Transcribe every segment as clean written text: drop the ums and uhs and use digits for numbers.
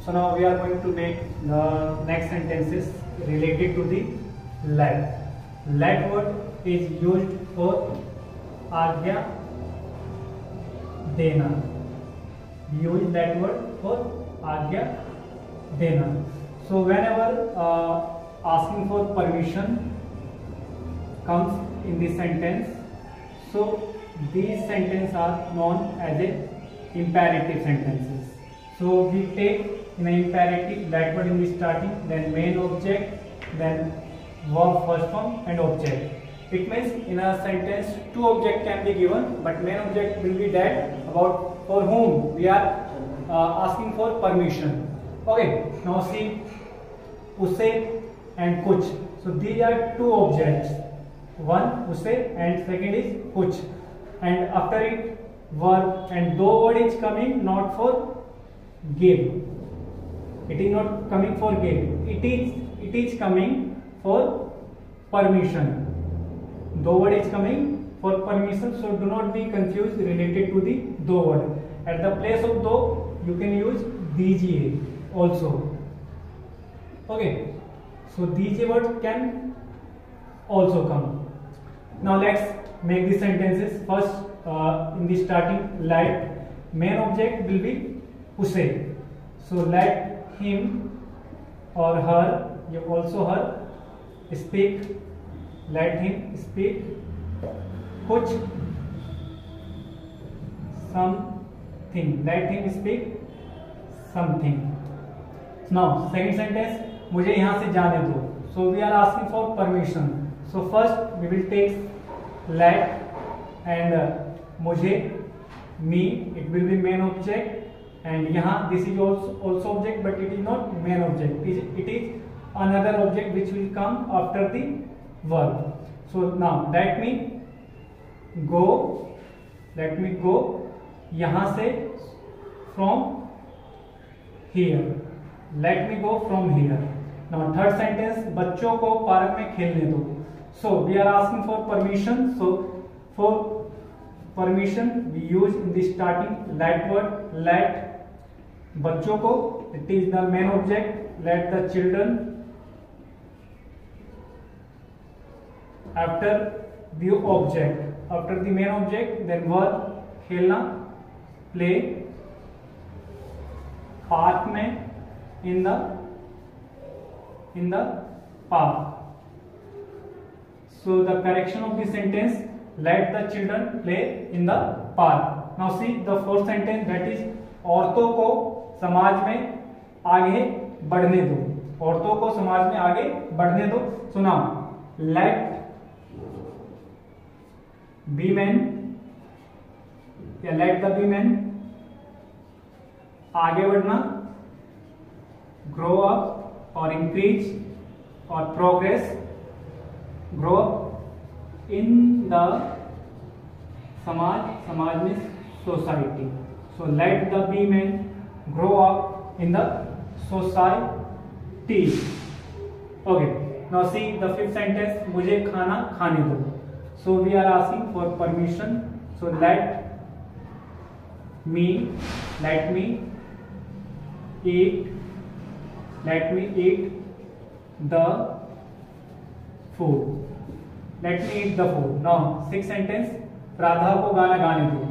So now we are going to make the next sentences related to the let. Let word is used for आज्ञा देना. We use that word for आज्ञा देना. So whenever asking for permission comes in this sentence, so these sentences are known as a imperative sentences. So we take in an imperative that word in the starting, then main object, then verb first form and object. It means in a sentence two objects can be given, but main object will be that about for whom we are asking for permission. Okay, now see उसे and कुछ. So these are two objects. One उसे and second is कुछ. And after it verb, and though word is coming not for give. It is not coming for give. It is coming for permission. Though word is coming for permission, so do not be confused related to the though word. At the place of though, you can use दीजिए also. Okay, so दीजिए word can also come. Now let's make the sentences. First, in the starting, let main object will be उसे. So let him or her, you also her, speak. Let him speak कुछ something. Let him speak something. Now second sentence, मुझे यहाँ से जाने दो. So we are asking for permission. So first we will take let and मुझे, me, it will be main object, and यहाँ this is also object, but it is not main object. It is another object which will come after the verb. So now let me go यहाँ से from here. Let me go from here. Now third sentence, बच्चों को park में खेलने दो. So we are asking for permission. So for permission we use in the starting let word. Let बच्चों को, it is the main object. Let the children. After the object, after the main object, then verb खेलना, play, park में, in the park. So the correction of the sentence, let the children play in the park. Now see the fourth sentence, that is औरतों को समाज में आगे बढ़ने दो. औरतों को समाज में आगे बढ़ने दो. So now let women, या let the women आगे बढ़ना, grow up or increase or progress, grow up in the समाज में society. So let the women grow up in the society. Okay, now see the fifth sentence, मुझे खाना खाने दो. So we are asking for permission. So let me eat the food. Let me eat the food. Now sixth sentence, Radha को गाना गाने दो.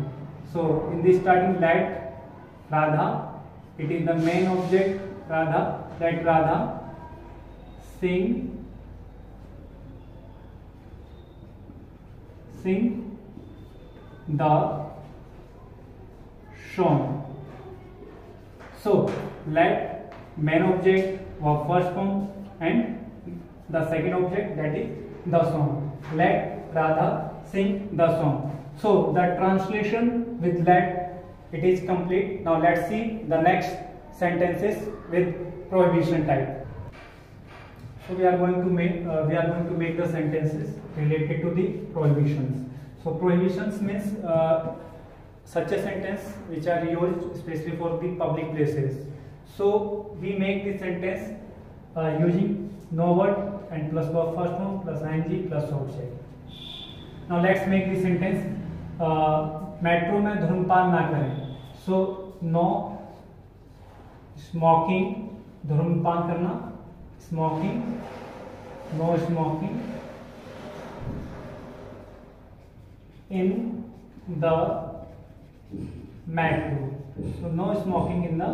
So in the starting let Radha, it is the main object Radha. Let Radha sing the song. So let main object verb first form and the second object, that is the song. Let Radha sing the song. So the translation with let, it is complete. Now let's see the next sentences with prohibition type. So we are going to make the sentences related to the prohibitions. So prohibitions means such a sentence which are used especially for the public places. So we make the sentence using no word and plus verb first form plus ing plus object. Now let's make the sentence. Metro में धूम्रपान ना करें. So no smoking, धूम्रपान करना, smoking, no smoking in the metro. So no smoking in the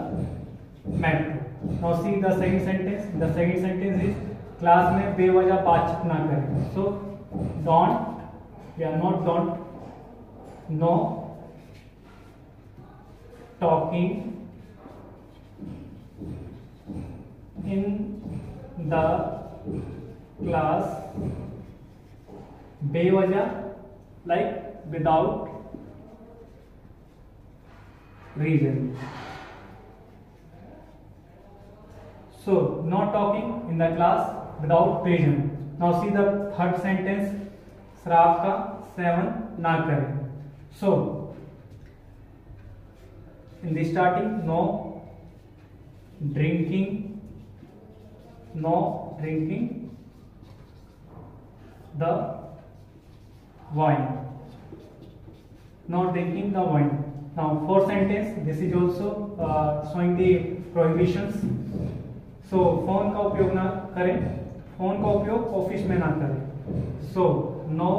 metro. Now see the second sentence. The second sentence is class में बेवजह बातचीत ना करें. So don't, we are not don't, no talking in the class बेवजह, like without reason. So no talking in the class without reason. Now see the third sentence, शराब का seven ना करें. So in the starting, no drinking the wine. Not drinking the wine. Now fourth sentence, this is also showing the prohibitions. So phone का उपयोग ना करें, phone का उपयोग ऑफिस में ना करें. So no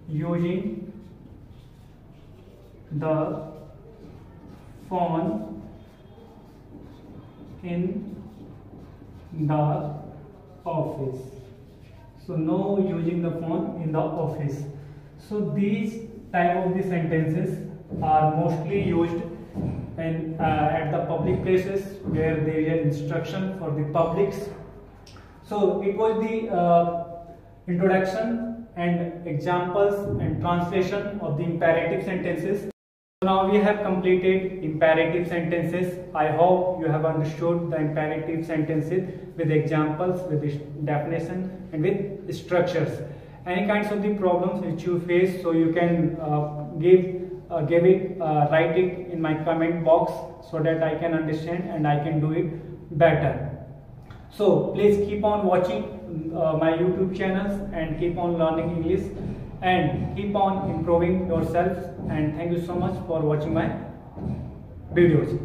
using the phone in the office. So no using the phone in the office. So these type of the sentences are mostly used in at the public places where there is instruction for the publics. So it was the introduction and examples and translation of the imperative sentences. So now we have completed imperative sentences. I hope you have understood the imperative sentences with examples, with definition and with structures. Any kinds of the problems which you face, so you can write it in my comment box so that I can understand and I can do it better. So please keep on watching my YouTube channels and keep on learning English and keep on improving yourself, and thank you so much for watching my videos.